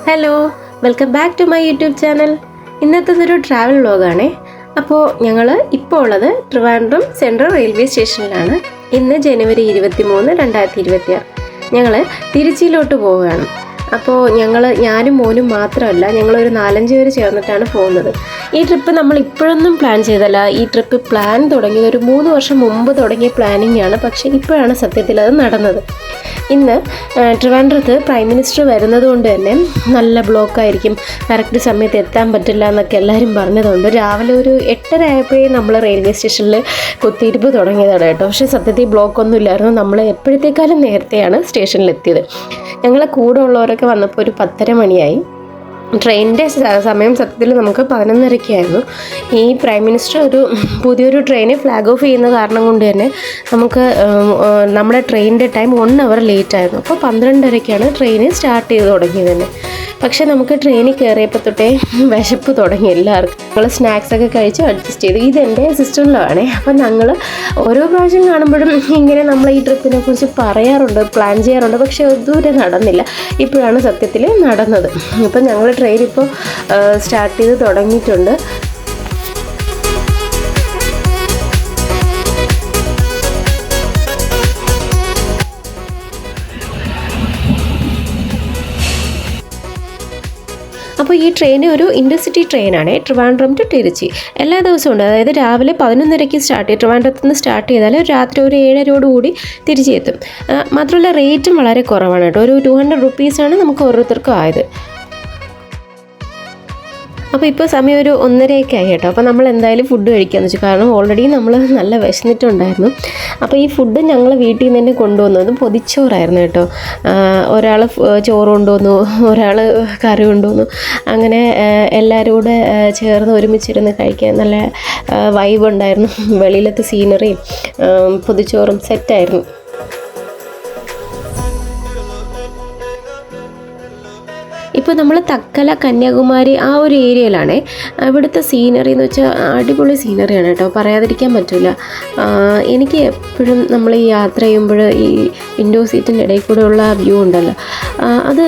Hello, welcome back to my YouTube channel. ഇന്നത്തേതൊരു travel വ്ളോഗാണേ. അപ്പോൾ ഞങ്ങൾ ഇപ്പോൾ ഉള്ളത് ട്രിവാൻഡ്രം സെൻട്രൽ റെയിൽവേ സ്റ്റേഷനിലാണ്. ഇന്ന് ജനുവരി 23, 2026. ഞങ്ങൾ തിരുച്ചിയിലോട്ട് പോവുകയാണ്. അപ്പോൾ ഞാനും മോനും മാത്രമല്ല, ഞങ്ങളൊരു 4-5 പേര് ചേർന്നിട്ടാണ് പോകുന്നത്. ഈ ട്രിപ്പ് നമ്മൾ ഇപ്പോഴൊന്നും പ്ലാൻ ചെയ്തല്ല. ഈ ട്രിപ്പ് പ്ലാൻ തുടങ്ങിയത് ഒരു 3 വർഷം മുമ്പ് തുടങ്ങിയ പ്ലാനിങ് ആണ്. പക്ഷേ ഇപ്പോഴാണ് സത്യത്തിൽ അത് നടന്നത്. ഇന്ന് ട്രിവാൻഡ്രത്ത് പ്രൈം മിനിസ്റ്റർ വരുന്നത് കൊണ്ട് തന്നെ നല്ല ബ്ലോക്കായിരിക്കും, കറക്റ്റ് സമയത്ത് എത്താൻ പറ്റില്ല എന്നൊക്കെ എല്ലാവരും പറഞ്ഞതുകൊണ്ട് രാവിലെ ഒരു 8:30 ആയപ്പോഴേ നമ്മൾ റെയിൽവേ സ്റ്റേഷനിൽ കുത്തിയിരിപ്പ് തുടങ്ങിയതാണ് കേട്ടോ. പക്ഷേ സത്യത്തിൽ ബ്ലോക്കൊന്നും ഇല്ലായിരുന്നു. നമ്മൾ എപ്പോഴത്തേക്കാളും നേരത്തെയാണ് സ്റ്റേഷനിലെത്തിയത്. ഞങ്ങളെ കൂടെ ഉള്ളവരൊക്കെ വന്നപ്പോൾ ഒരു 10:30 മണിയായി. ട്രെയിനിൻ്റെ സമയം സത്യത്തിൽ നമുക്ക് 11:30 ഈ പ്രൈം മിനിസ്റ്റർ പുതിയൊരു ട്രെയിന് ഫ്ലാഗ് ഓഫ് ചെയ്യുന്ന കാരണം കൊണ്ട് തന്നെ നമുക്ക് നമ്മുടെ ട്രെയിനിൻ്റെ ടൈം 1 അവർ ലേറ്റ് ആയിരുന്നു. അപ്പോൾ 12:30 ട്രെയിന് സ്റ്റാർട്ട് ചെയ്ത് തുടങ്ങിയത് തന്നെ. പക്ഷേ നമുക്ക് ട്രെയിനിൽ കയറിയപ്പോൾ തൊട്ടേ വിശപ്പ് തുടങ്ങി എല്ലാവർക്കും. ഞങ്ങൾ സ്നാക്സൊക്കെ കഴിച്ച് അഡ്ജസ്റ്റ് ചെയ്തു. ഇതെൻ്റെ സിസ്റ്ററിലാണ്. അപ്പം ഞങ്ങൾ ഓരോ പ്രാവശ്യം കാണുമ്പോഴും ഇങ്ങനെ നമ്മൾ ഈ ട്രിപ്പിനെ കുറിച്ച് പറയാറുണ്ട്, പ്ലാൻ ചെയ്യാറുണ്ട്. പക്ഷേ ഇതുവരെ നടന്നില്ല. ഇപ്പോഴാണ് സത്യത്തിൽ നടന്നത്. അപ്പം ഞങ്ങൾ ട്രെയിൻ ഇപ്പോൾ സ്റ്റാർട്ട് ചെയ്ത് തുടങ്ങിയിട്ടുണ്ട്. അപ്പോൾ ഈ ട്രെയിൻ ഒരു ഇൻ്റർസിറ്റി ട്രെയിനാണ്, ട്രിവാൻഡ്രം ടു തിരുച്ചി. എല്ലാ ദിവസവും ഉണ്ട്. അതായത് രാവിലെ 11:30 സ്റ്റാർട്ട് ചെയ്യും. ട്രിവാൻഡ്രത്ത് നിന്ന് സ്റ്റാർട്ട് ചെയ്താൽ രാത്രി ഒരു 7:30 തിരിച്ചെത്തും. മാത്രമല്ല റേറ്റും വളരെ കുറവാണ് കേട്ടോ. ഒരു 200 റുപ്പീസാണ് നമുക്ക് ഓരോരുത്തർക്കും ആയത്. അപ്പോൾ ഇപ്പോൾ സമയം ഒരു 1:30 ആയി കേട്ടോ. അപ്പോൾ നമ്മൾ എന്തായാലും ഫുഡ് കഴിക്കാമെന്ന് വെച്ചു. കാരണം ഓൾറെഡി നമ്മൾ നല്ല വിശന്നിട്ടുണ്ടായിരുന്നു. അപ്പോൾ ഈ ഫുഡ് ഞങ്ങൾ വീട്ടിൽ നിന്ന് തന്നെ കൊണ്ടുവന്നത് പൊതിച്ചോറായിരുന്നു കേട്ടോ. ഒരാൾ ചോറ് കൊണ്ടുവന്നു, ഒരാൾ കറി കൊണ്ടുവന്നു. അങ്ങനെ എല്ലാവരും കൂടെ ചേർന്ന് ഒരുമിച്ചിരുന്ന് കഴിക്കാൻ നല്ല വൈബ് ഉണ്ടായിരുന്നു. വെളിയിലത്തെ സീനറിയും പൊതിച്ചോറും സെറ്റായിരുന്നു. ഇപ്പോൾ നമ്മൾ തക്കല, കന്യാകുമാരി ആ ഒരു ഏരിയയിലാണേ. ഇവിടുത്തെ സീനറി എന്ന് വെച്ചാൽ അടിപൊളി സീനറിയാണ് കേട്ടോ, പറയാതിരിക്കാൻ പറ്റില്ല. എനിക്ക് എപ്പോഴും നമ്മൾ ഈ യാത്ര ചെയ്യുമ്പോൾ ഈ വിൻഡോ സീറ്റിൻ്റെ ഇടയിൽ കൂടെ ഉള്ള വ്യൂ ഉണ്ടല്ലോ, അത്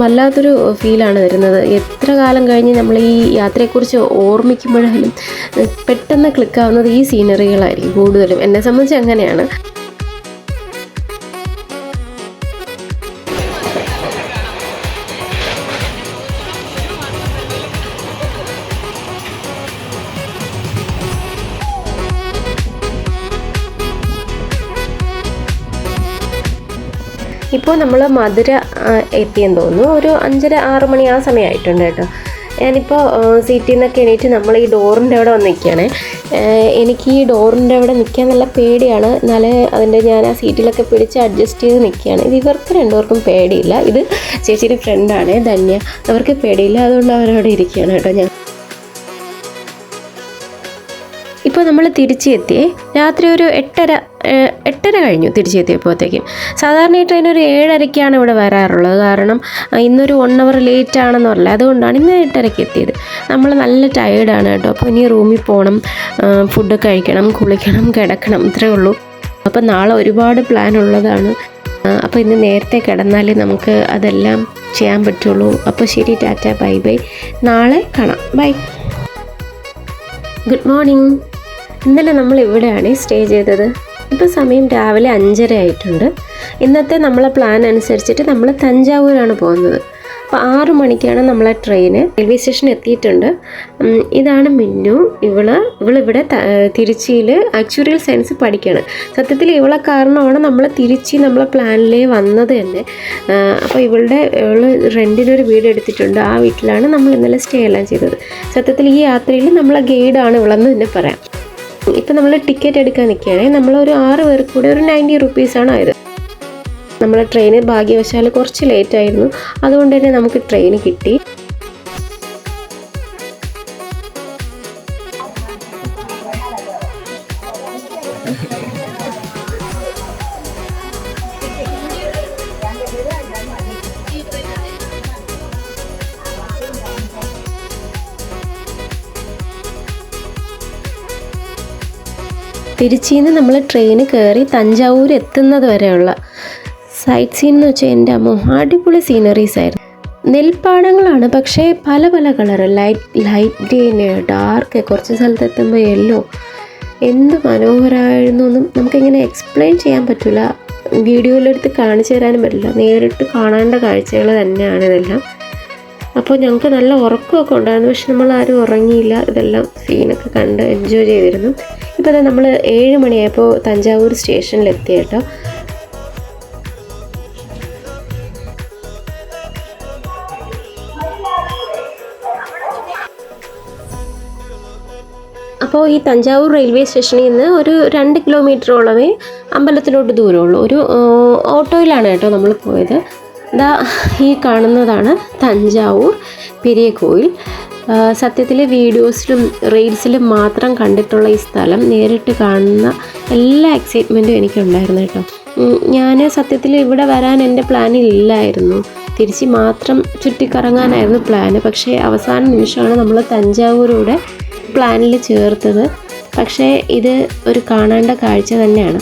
വല്ലാത്തൊരു ഫീലാണ് തരുന്നത്. എത്ര കാലം കഴിഞ്ഞ് നമ്മൾ ഈ യാത്രയെക്കുറിച്ച് ഓർമ്മിക്കുമ്പോഴായാലും പെട്ടെന്ന് ക്ലിക്കാവുന്നത് ഈ സീനറികളായിരിക്കും കൂടുതലും. എന്നെ സംബന്ധിച്ച് അങ്ങനെയാണ്. ഇപ്പോൾ നമ്മൾ മധുര എത്തിയെന്ന് തോന്നുന്നു. ഒരു 5:30-6 മണി ആ സമയമായിട്ടുണ്ട് കേട്ടോ. ഞാനിപ്പോൾ സീറ്റിൽ നിന്നൊക്കെ എണീറ്റ് നമ്മൾ ഈ ഡോറിൻ്റെ അവിടെ വന്ന് നിൽക്കുകയാണ്. എനിക്ക് ഈ ഡോറിൻ്റെ അവിടെ നിൽക്കാൻ നല്ല പേടിയാണ്. എന്നാലും ഞാൻ ആ സീറ്റിലൊക്കെ പിടിച്ച് അഡ്ജസ്റ്റ് ചെയ്ത് നിൽക്കുകയാണ്. ഇവർക്ക് രണ്ടുപേർക്കും പേടിയില്ല. ഇത് ചേച്ചിയുടെ ഫ്രണ്ടാണ് ധന്യ, അവർക്ക് പേടിയില്ല. അതുകൊണ്ട് അവരവിടെ ഇരിക്കുകയാണ് കേട്ടോ. ഇപ്പോൾ നമ്മൾ തിരിച്ചെത്തിയേ രാത്രി ഒരു 8:30 കഴിഞ്ഞു തിരിച്ചെത്തിയപ്പോഴത്തേക്കും. സാധാരണ ഈ ട്രെയിൻ ഒരു 7:30 ഇവിടെ വരാറുള്ളത്. കാരണം ഇന്നൊരു 1 അവർ ലേറ്റ് ആണെന്ന് പറഞ്ഞില്ല, അതുകൊണ്ടാണ് ഇന്ന് 8:30 എത്തിയത്. നമ്മൾ നല്ല ടയേർഡാണ് കേട്ടോ. അപ്പോൾ ഇനി റൂമിൽ പോകണം, ഫുഡ് കഴിക്കണം, കുളിക്കണം, കിടക്കണം, ഇത്രയേ ഉള്ളൂ. അപ്പോൾ നാളെ ഒരുപാട് പ്ലാൻ ഉള്ളതാണ്. അപ്പോൾ ഇന്ന് നേരത്തെ കിടന്നാലേ നമുക്ക് അതെല്ലാം ചെയ്യാൻ പറ്റുള്ളൂ. അപ്പോൾ ശരി, ടാറ്റ, ബൈ ബൈ, നാളെ കാണാം, ബൈ. Good morning. ഇന്നലെ നമ്മൾ ഇവിടെയാണ് സ്റ്റേ ചെയ്തത്. ഇപ്പോൾ സമയം രാവിലെ 5:30 ആയിട്ടുണ്ട്. ഇന്നത്തെ നമ്മളെ പ്ലാൻ അനുസരിച്ചിട്ട് നമ്മൾ തഞ്ചാവൂരാണ് പോകുന്നത്. അപ്പോൾ 6 മണിക്കാണ് നമ്മളെ ട്രെയിന്. റെയിൽവേ സ്റ്റേഷൻ എത്തിയിട്ടുണ്ട്. ഇതാണ് മിന്നു. ഇവളിവിടെ തിരുച്ചിയിൽ ആക്ച്വറിയൽ സയൻസ് പഠിക്കുകയാണ്. സത്യത്തിൽ ഇവളെ കാരണമാണ് നമ്മളെ നമ്മളെ പ്ലാനിലേ വന്നത് തന്നെ. അപ്പോൾ ഇവൾ റെൻറ്റിനൊരു വീട് എടുത്തിട്ടുണ്ട്. ആ വീട്ടിലാണ് നമ്മൾ ഇന്നലെ സ്റ്റേ എല്ലാം ചെയ്തത്. സത്യത്തിൽ ഈ യാത്രയിൽ നമ്മളെ ഗൈഡാണ് ഇവളെന്ന് തന്നെ പറയാം. ഇപ്പം നമ്മൾ ടിക്കറ്റ് എടുക്കാൻ നിൽക്കുകയാണെങ്കിൽ നമ്മളൊരു 6 പേർക്ക് കൂടെ ഒരു 90 റുപ്പീസാണ് ആയത്. നമ്മളെ ട്രെയിന് ഭാഗ്യവശാൽ കുറച്ച് ലേറ്റായിരുന്നു. അതുകൊണ്ട് തന്നെ നമുക്ക് ട്രെയിന് കിട്ടി. തിരുച്ചിയിൽ നിന്ന് നമ്മൾ ട്രെയിന് കയറി തഞ്ചാവൂർ എത്തുന്നത് വരെയുള്ള സൈറ്റ് സീൻ എന്ന് വെച്ചാൽ എൻ്റെ അമ്മ അടിപൊളി സീനറീസ് ആയിരുന്നു. നെൽപ്പാടങ്ങളാണ്, പക്ഷേ പല പല കളറ്, ലൈറ്റ് ഗ്രീന്, ഡാർക്ക്, കുറച്ച് സ്ഥലത്തെത്തുമ്പോൾ യെല്ലോ. എന്ത് മനോഹരമായിരുന്നു എന്നും നമുക്കിങ്ങനെ എക്സ്പ്ലെയിൻ ചെയ്യാൻ പറ്റില്ല, വീഡിയോയിലെടുത്ത് കാണിച്ചു തരാനും പറ്റില്ല. നേരിട്ട് കാണേണ്ട കാഴ്ചകൾ തന്നെയാണ് ഇതെല്ലാം. അപ്പോൾ ഞങ്ങൾക്ക് നല്ല ഉറക്കമൊക്കെ ഉണ്ടായിരുന്നു, പക്ഷെ നമ്മളാരും ഉറങ്ങിയില്ല. ഇതെല്ലാം സീനൊക്കെ കണ്ട് എൻജോയ് ചെയ്തിരുന്നു. ഇപ്പോൾ തന്നെ നമ്മൾ 7 മണിയായപ്പോൾ തഞ്ചാവൂർ സ്റ്റേഷനിലെത്തി കേട്ടോ. അപ്പോൾ ഈ തഞ്ചാവൂർ റെയിൽവേ സ്റ്റേഷനിൽ നിന്ന് ഒരു 2 കിലോമീറ്ററോളമേ അമ്പലത്തിലോട്ട് ദൂരമുള്ളൂ. ഒരു ഓട്ടോയിലാണ് കേട്ടോ നമ്മൾ പോയത്. ഇതാ ഈ കാണുന്നതാണ് തഞ്ചാവൂർ പെരിയ കോയിൽ. സത്യത്തിൽ വീഡിയോസിലും റീൽസിലും മാത്രം കണ്ടിട്ടുള്ള ഈ സ്ഥലം നേരിട്ട് കാണുന്ന എല്ലാ എക്സൈറ്റ്മെൻറ്റും എനിക്കുണ്ടായിരുന്നു കേട്ടോ. ഞാൻ സത്യത്തിൽ ഇവിടെ വരാൻ എൻ്റെ പ്ലാനില്ലായിരുന്നു, തിരിച്ച് മാത്രം ചുറ്റിക്കറങ്ങാനായിരുന്നു പ്ലാന്. പക്ഷേ അവസാന നിമിഷമാണ് നമ്മൾ തഞ്ചാവൂരൂടെ പ്ലാനിൽ ചേർത്തത്. പക്ഷേ ഇത് ഒരു കാണേണ്ട കാഴ്ച തന്നെയാണ്.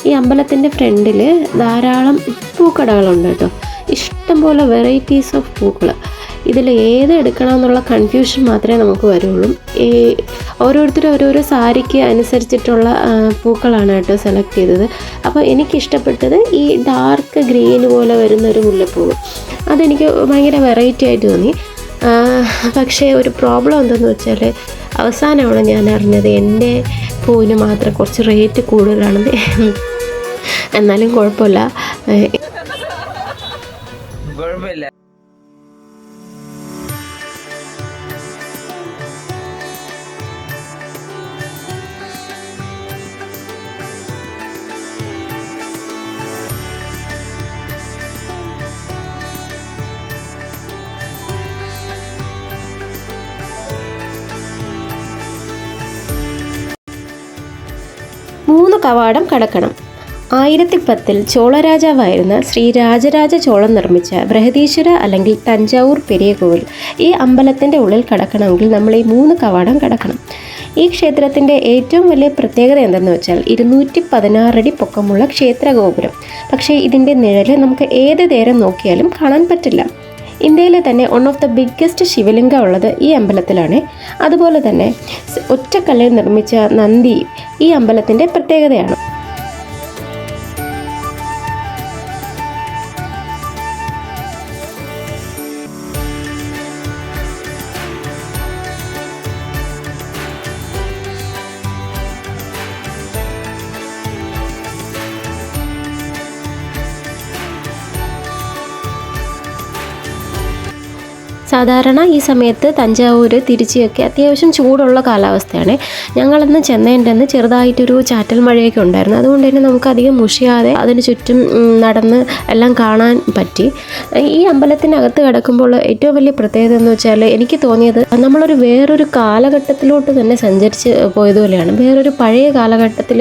ഈ അമ്പലത്തിൻ്റെ ഫ്രണ്ടിൽ ധാരാളം പൂക്കടകളുണ്ട് കേട്ടോ. ഇഷ്ടംപോലെ വെറൈറ്റീസ് ഓഫ് പൂക്കൾ. ഇതിൽ ഏത് എടുക്കണമെന്നുള്ള കൺഫ്യൂഷൻ മാത്രമേ നമുക്ക് വരുള്ളൂ. ഈ ഓരോരുത്തരും ഓരോരോ സാരിക്ക് അനുസരിച്ചിട്ടുള്ള പൂക്കളാണ് കേട്ടോ സെലക്ട് ചെയ്തത്. അപ്പോൾ എനിക്കിഷ്ടപ്പെട്ടത് ഈ ഡാർക്ക് ഗ്രീൻ പോലെ വരുന്നൊരു മുല്ലപ്പൂവ്. അതെനിക്ക് ഭയങ്കര വെറൈറ്റി ആയിട്ട് തോന്നി. പക്ഷേ ഒരു പ്രോബ്ലം എന്തെന്ന് വെച്ചാൽ അവസാനമാണ് ഞാൻ അറിഞ്ഞത് എൻ്റെ പൂവിന് മാത്രം കുറച്ച് റേറ്റ് കൂടുതലാണെന്ന്. എന്നാലും കുഴപ്പമില്ല. മൂന്ന് കവാടം കടക്കണം. 1010 ചോളരാജാവായിരുന്ന ശ്രീ രാജരാജ ചോളൻ നിർമ്മിച്ച ബൃഹദീശ്വര അല്ലെങ്കിൽ തഞ്ചാവൂർ പെരിയ കോവിൽ. ഈ അമ്പലത്തിൻ്റെ ഉള്ളിൽ കടക്കണമെങ്കിൽ നമ്മൾ ഈ 3 കവാടം കടക്കണം. ഈ ക്ഷേത്രത്തിൻ്റെ ഏറ്റവും വലിയ പ്രത്യേകത എന്തെന്ന് വെച്ചാൽ 216 അടി പൊക്കമുള്ള ക്ഷേത്ര ഗോപുരം. പക്ഷേ ഇതിൻ്റെ നിഴൽ നമുക്ക് ഏത് നേരം നോക്കിയാലും കാണാൻ പറ്റില്ല. ഇന്ത്യയിലെ തന്നെ വൺ ഓഫ് ദ ബിഗ്ഗസ്റ്റ് ശിവലിംഗം ഉള്ളത് ഈ അമ്പലത്തിലാണ്. അതുപോലെ തന്നെ ഒറ്റക്കല്ലിൽ നിർമ്മിച്ച നന്ദി ഈ അമ്പലത്തിൻ്റെ പ്രത്യേകതയാണ്. സാധാരണ ഈ സമയത്ത് തഞ്ചാവൂർ തിരുച്ചിയൊക്കെ അത്യാവശ്യം ചൂടുള്ള കാലാവസ്ഥയാണ്. ഞങ്ങളന്ന് ചെന്നതിൻ്റെ ചെറുതായിട്ടൊരു ചാറ്റൽ മഴയൊക്കെ ഉണ്ടായിരുന്നു. അതുകൊണ്ട് തന്നെ നമുക്കധികം മുഷിയാതെ അതിന് ചുറ്റും നടന്ന് എല്ലാം കാണാൻ പറ്റി. ഈ അമ്പലത്തിനകത്ത് കിടക്കുമ്പോൾ ഏറ്റവും വലിയ പ്രത്യേകത എന്ന് വെച്ചാൽ എനിക്ക് തോന്നിയത് നമ്മളൊരു വേറൊരു കാലഘട്ടത്തിലോട്ട് തന്നെ സഞ്ചരിച്ച് പോയതുപോലെയാണ്. വേറൊരു പഴയ കാലഘട്ടത്തിൽ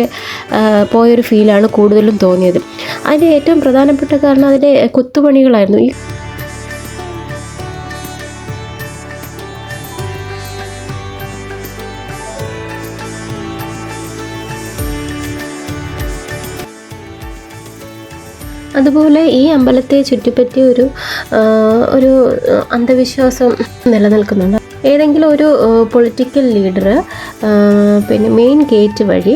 പോയൊരു ഫീലാണ് കൂടുതലും തോന്നിയത്. അതിൻ്റെ ഏറ്റവും പ്രധാനപ്പെട്ട കാരണം അതിൻ്റെ കൊത്തുപണികളായിരുന്നു. ഈ അതുപോലെ ഈ അമ്പലത്തെ ചുറ്റിപ്പറ്റി ഒരു അന്ധവിശ്വാസം നിലനിൽക്കുന്നുണ്ട്. ഏതെങ്കിലും ഒരു പൊളിറ്റിക്കൽ ലീഡർ പിന്നെ മെയിൻ ഗേറ്റ് വഴി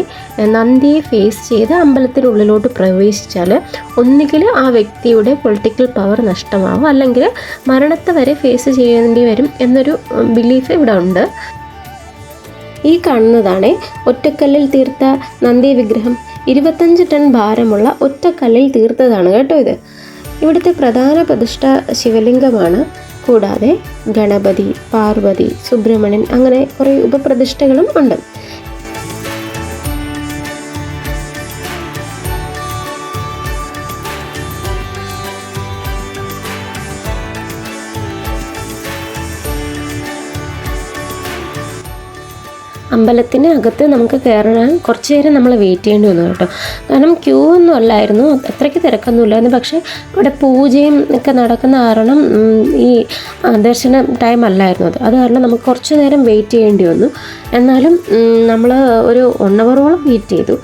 നന്ദിയെ ഫേസ് ചെയ്ത് അമ്പലത്തിനുള്ളിലോട്ട് പ്രവേശിച്ചാൽ ഒന്നുകിൽ ആ വ്യക്തിയുടെ പൊളിറ്റിക്കൽ പവർ നഷ്ടമാവും, അല്ലെങ്കിൽ മരണത്തെ വരെ ഫേസ് ചെയ്യേണ്ടി വരും എന്നൊരു ബിലീഫ് ഇവിടെ ഉണ്ട്. ഈ കാണുന്നതാണ് ഒറ്റക്കല്ലിൽ തീർത്ത നന്ദി വിഗ്രഹം. 25 ടൺ ഭാരമുള്ള ഒറ്റക്കല്ലിൽ തീർത്തതാണ് കേട്ടോ ഇത്. ഇവിടുത്തെ പ്രധാന പ്രതിഷ്ഠ ശിവലിംഗമാണ്. കൂടാതെ ഗണപതി, പാർവതി, സുബ്രഹ്മണ്യൻ അങ്ങനെ കുറേ ഉപപ്രതിഷ്ഠകളും ഉണ്ട്. അമ്പലത്തിന് അകത്ത് നമുക്ക് കയറാൻ കുറച്ച് നേരം നമ്മൾ വെയിറ്റ് ചെയ്യേണ്ടി വന്നു കേട്ടോ. കാരണം ക്യൂ ഒന്നും അല്ലായിരുന്നു, അത്രയ്ക്ക് തിരക്കൊന്നുമില്ലായിരുന്നു. പക്ഷേ ഇവിടെ പൂജയും ഒക്കെ നടക്കുന്ന കാരണം ഈ ദർശന ടൈം അല്ലായിരുന്നു അത് കാരണം നമുക്ക് കുറച്ച് നേരം വെയിറ്റ് ചെയ്യേണ്ടി വന്നു. എന്നാലും നമ്മൾ ഒരു 1 ഹവറോളം വെയിറ്റ് ചെയ്തു.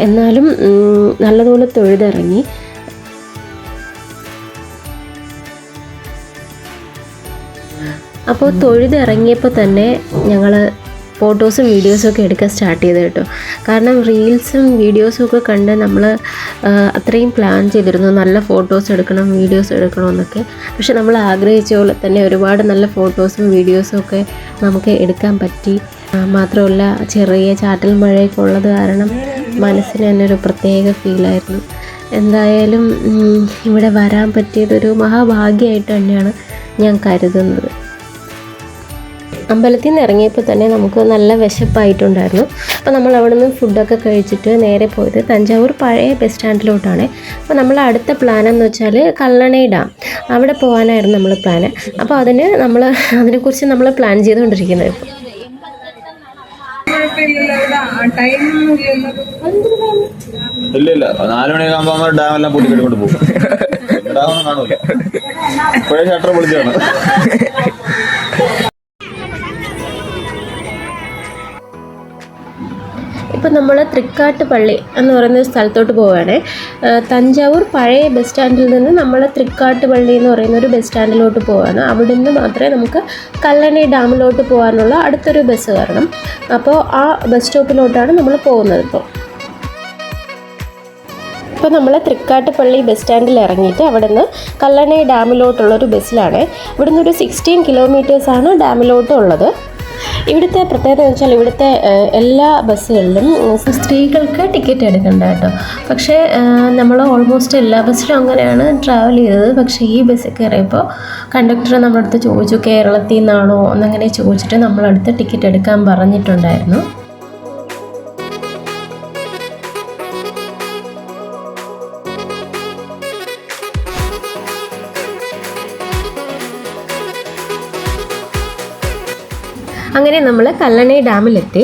എന്നാലും നല്ലതുപോലെ തൊഴുതിറങ്ങി. അപ്പോൾ തൊഴുതിറങ്ങിയപ്പോൾ തന്നെ ഞങ്ങൾ ഫോട്ടോസും വീഡിയോസും ഒക്കെ എടുക്കാൻ സ്റ്റാർട്ട് ചെയ്ത് കേട്ടോ. കാരണം റീൽസും വീഡിയോസും ഒക്കെ കണ്ട് നമ്മൾ അത്രയും പ്ലാൻ ചെയ്തിരുന്നു നല്ല ഫോട്ടോസ് എടുക്കണം, വീഡിയോസ് എടുക്കണം എന്നൊക്കെ. പക്ഷെ നമ്മൾ ആഗ്രഹിച്ച പോലെ തന്നെ ഒരുപാട് നല്ല ഫോട്ടോസും വീഡിയോസും ഒക്കെ നമുക്ക് എടുക്കാൻ പറ്റി. മാത്രമല്ല ചെറിയ ചാറ്റൽ മഴയൊക്കെ ഉള്ളത് കാരണം മനസ്സിന് തന്നെ ഒരു പ്രത്യേക ഫീലായിരുന്നു. എന്തായാലും ഇവിടെ വരാൻ പറ്റിയതൊരു മഹാഭാഗ്യമായിട്ട് തന്നെയാണ് ഞാൻ കരുതുന്നത്. അമ്പലത്തിൽ നിന്ന് ഇറങ്ങിയപ്പോൾ തന്നെ നമുക്ക് നല്ല വിശപ്പായിട്ടുണ്ടായിരുന്നു. അപ്പോൾ നമ്മൾ അവിടെ നിന്ന് ഫുഡൊക്കെ കഴിച്ചിട്ട് നേരെ പോയത് തഞ്ചാവൂർ പഴയ ബസ് സ്റ്റാൻഡിലോട്ടാണ്. അപ്പോൾ നമ്മൾ അടുത്ത പ്ലാൻ എന്ന് വെച്ചാൽ കല്ലണൈ ഡാം, അവിടെ പോകാനായിരുന്നു നമ്മൾ പ്ലാന്. അപ്പോൾ അതിനെക്കുറിച്ച് നമ്മൾ പ്ലാൻ ചെയ്തുകൊണ്ടിരിക്കുന്നത് ഇപ്പോൾ. ഇല്ല 4 മണിയൊക്കെ ആകുമ്പോൾ ഡാം എല്ലാം പൊട്ടിക്കെട്ടിക്കൊണ്ട് പോകും. ഡാമൊന്നും കാണൂല, ഇപ്പോഴേ ഷട്ടർ പൊളിച്ചാണ്. ഇപ്പം നമ്മൾ തൃക്കാട്ട് പള്ളി എന്ന് പറയുന്ന സ്ഥലത്തോട്ട് പോവുകയാണ്. തഞ്ചാവൂർ പഴയ ബസ് സ്റ്റാൻഡിൽ നിന്ന് നമ്മൾ തൃക്കാട്ട് പള്ളി എന്ന് പറയുന്ന ഒരു ബസ് സ്റ്റാൻഡിലോട്ട് പോവുകയാണ്. അവിടെ നിന്ന് മാത്രമേ നമുക്ക് കല്ലണൈ ഡാമിലോട്ട് പോകാനുള്ള അടുത്തൊരു ബസ് കയറണം. അപ്പോൾ ആ ബസ് സ്റ്റോപ്പിലോട്ടാണ് നമ്മൾ പോകുന്നത്. ഇപ്പോൾ നമ്മൾ തൃക്കാട്ടുപള്ളി ബസ് സ്റ്റാൻഡിൽ ഇറങ്ങിയിട്ട് അവിടെ നിന്ന് കല്ലണൈ ഡാമിലോട്ടുള്ളൊരു ബസ്സിലാണ്. ഇവിടുന്ന് ഒരു 16 കിലോമീറ്റേഴ്സാണ് ഡാമിലോട്ടുള്ളത്. ഇവിടുത്തെ പ്രത്യേകത എന്ന് വെച്ചാൽ ഇവിടുത്തെ എല്ലാ ബസ്സുകളിലും സ്ത്രീകൾക്ക് ടിക്കറ്റ് എടുക്കണ്ട കേട്ടോ. പക്ഷേ നമ്മൾ ഓൾമോസ്റ്റ് എല്ലാ ബസ്സിലും അങ്ങനെയാണ് ട്രാവൽ ചെയ്തത്. പക്ഷേ ഈ ബസ്സിൽ കയറിയപ്പോൾ കണ്ടക്ടർ നമ്മുടെ അടുത്ത് ചോദിച്ചു കേരളത്തിൽ നിന്നാണോ എന്നങ്ങനെ ചോദിച്ചിട്ട് നമ്മളടുത്ത് ടിക്കറ്റ് എടുക്കാൻ പറഞ്ഞിട്ടുണ്ടായിരുന്നു. അങ്ങനെ നമ്മൾ കല്ലണൈ ഡാമിലെത്തി.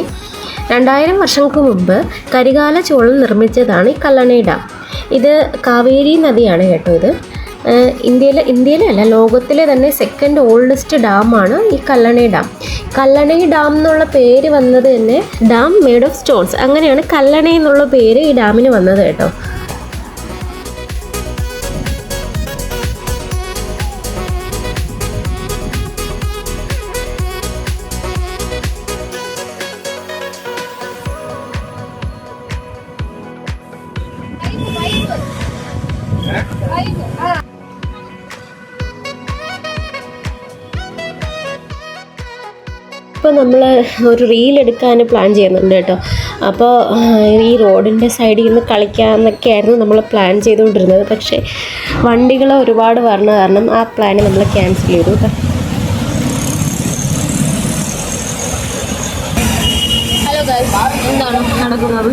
2000 വർഷങ്ങൾക്ക് മുമ്പ് കരികാല ചോളൻ നിർമ്മിച്ചതാണ് ഈ കല്ലണൈ ഡാം. ഇത് കാവേരി നദിയാണ് കേട്ടോ. ഇത് ഇന്ത്യയിലെ അല്ല, ലോകത്തിലെ തന്നെ 2nd ഓൾഡസ്റ്റ് ഡാമാണ് ഈ കല്ലണൈ ഡാം. കല്ലണൈ ഡാം എന്നുള്ള പേര് വന്നത് തന്നെ ഡാം മെയ്ഡ് ഓഫ് സ്റ്റോൺസ്, അങ്ങനെയാണ് കല്ലണൈ എന്നുള്ള പേര് ഈ ഡാമിന് വന്നത് കേട്ടോ. ഇപ്പോൾ നമ്മൾ ഒരു റീൽ എടുക്കാൻ പ്ലാൻ ചെയ്യുന്നുണ്ട് കേട്ടോ. അപ്പോൾ ഈ റോഡിൻ്റെ സൈഡിൽ നിന്ന് കളിക്കാമെന്നൊക്കെ ആയിരുന്നു നമ്മൾ പ്ലാൻ ചെയ്തുകൊണ്ടിരുന്നത്. പക്ഷേ വണ്ടികൾ ഒരുപാട് വരണ കാരണം ആ പ്ലാൻ നമ്മൾ ക്യാൻസൽ ചെയ്തു കേട്ടോ. ഹലോ ഗൈസ്, എന്താണ് നടക്കുന്നത്?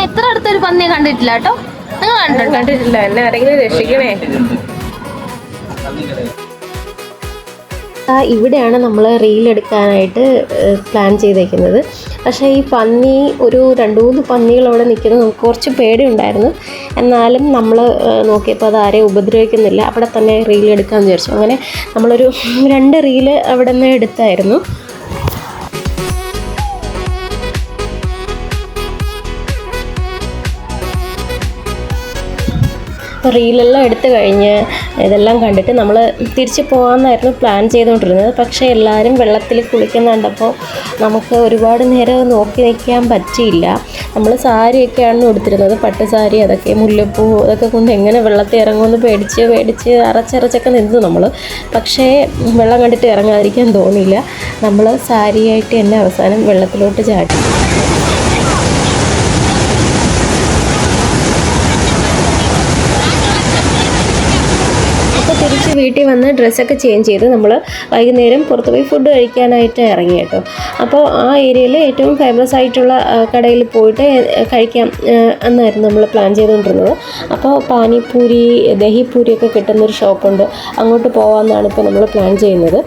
എത്ര അടുത്തൊരു പന്നിയെ കണ്ടിട്ടില്ല കേട്ടോ. നിങ്ങൾ കണ്ടിട്ടില്ല? എന്നെ ആരെങ്കിലും രക്ഷിക്കണേ. ഇവിടെയാണ് നമ്മൾ റീൽ എടുക്കാനായിട്ട് പ്ലാൻ ചെയ്തേക്കുന്നത്. പക്ഷേ ഈ പന്നി ഒരു 2-3 പന്നികൾ അവിടെ നിൽക്കുന്നത് നമുക്ക് കുറച്ച് പേടിയുണ്ടായിരുന്നു. എന്നാലും നമ്മൾ നോക്കിയപ്പോൾ അത് ആരെയും ഉപദ്രവിക്കുന്നില്ല. അവിടെ തന്നെ റീൽ എടുക്കാമെന്ന് വിചാരിച്ചു. അങ്ങനെ നമ്മളൊരു 2 റീല് അവിടെ നിന്ന് എടുത്തായിരുന്നു. റീലെല്ലാം എടുത്തു കഴിഞ്ഞ് ഇതെല്ലാം കണ്ടിട്ട് നമ്മൾ തിരിച്ച് പോകാമെന്നായിരുന്നു പ്ലാൻ ചെയ്തുകൊണ്ടിരുന്നത്. പക്ഷേ എല്ലാവരും വെള്ളത്തിൽ കുളിക്കുന്ന കണ്ടപ്പോൾ നമുക്ക് ഒരുപാട് നേരം നോക്കി നിൽക്കാൻ പറ്റിയില്ല. നമ്മൾ സാരിയൊക്കെയാണ് ഉടുത്തിരുന്നത്, പട്ട് സാരി, അതൊക്കെ മുല്ലപ്പൂ അതൊക്കെ കൊണ്ട് എങ്ങനെ വെള്ളത്തിൽ ഇറങ്ങുമെന്ന് പേടിച്ച് അറച്ചൊക്കെ നിന്നു നമ്മൾ. പക്ഷേ വെള്ളം കണ്ടിട്ട് ഇറങ്ങാതിരിക്കാൻ തോന്നിയില്ല. നമ്മൾ സാരിയായിട്ട് തന്നെ അവസാനം വെള്ളത്തിലോട്ട് ചാടി. തിരിച്ച് വീട്ടിൽ വന്ന് ഡ്രസ്സൊക്കെ ചേഞ്ച് ചെയ്ത് നമ്മൾ വൈകുന്നേരം പുറത്ത് പോയി ഫുഡ് കഴിക്കാനായിട്ട് ഇറങ്ങി കേട്ടോ. അപ്പോൾ ആ ഏരിയയിൽ ഏറ്റവും ഫേമസ് ആയിട്ടുള്ള കടയിൽ പോയിട്ട് കഴിക്കാം എന്നായിരുന്നു നമ്മൾ പ്ലാൻ ചെയ്തുകൊണ്ടിരുന്നത്. അപ്പോൾ പാനിപ്പൂരി, ദഹിപ്പൂരിയൊക്കെ കിട്ടുന്നൊരു ഷോപ്പുണ്ട്, അങ്ങോട്ട് പോകാമെന്നാണ് ഇപ്പോൾ നമ്മൾ പ്ലാൻ ചെയ്യുന്നത്.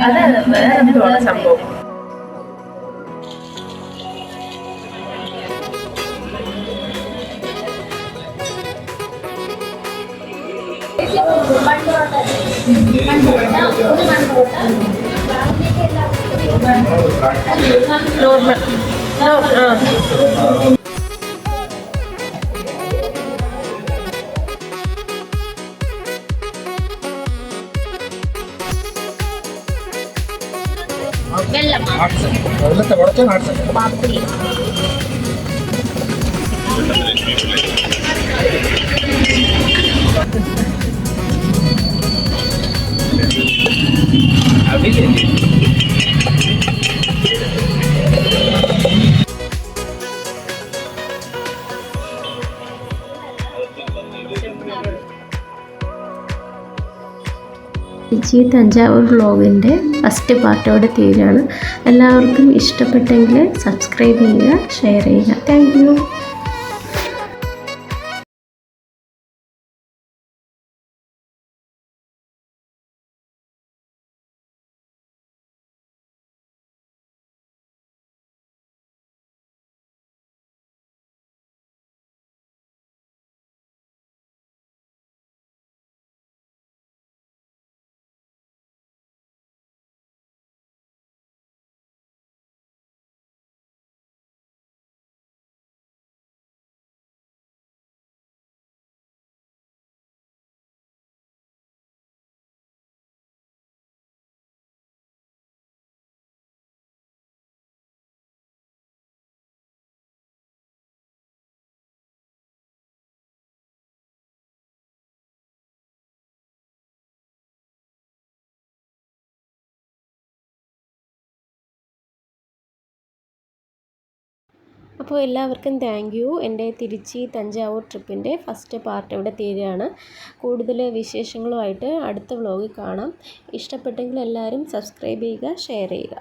അത് വേറെ എന്തുവാണ് സംഭവം. നോർമൽ തിരുച്ചി തഞ്ചാവൂർ വ്ളോഗിൻ്റെ ഫസ്റ്റ് പാർട്ടോടെ തീരാണ്. എല്ലാവർക്കും ഇഷ്ടപ്പെട്ടെങ്കിൽ സബ്സ്ക്രൈബ് ചെയ്യുക, ഷെയർ ചെയ്യുക. താങ്ക് അപ്പോൾ എല്ലാവർക്കും താങ്ക് യു. എൻ്റെ തിരുച്ചി തഞ്ചാവൂർ ട്രിപ്പിൻ്റെ ഫസ്റ്റ് പാർട്ട് ഇവിടെ തീരുകയാണ്. കൂടുതൽ വിശേഷങ്ങളുമായിട്ട് അടുത്ത വ്ളോഗിൽ കാണാം. ഇഷ്ടപ്പെട്ടെങ്കിൽ എല്ലാവരും സബ്സ്ക്രൈബ് ചെയ്യുക, ഷെയർ ചെയ്യുക.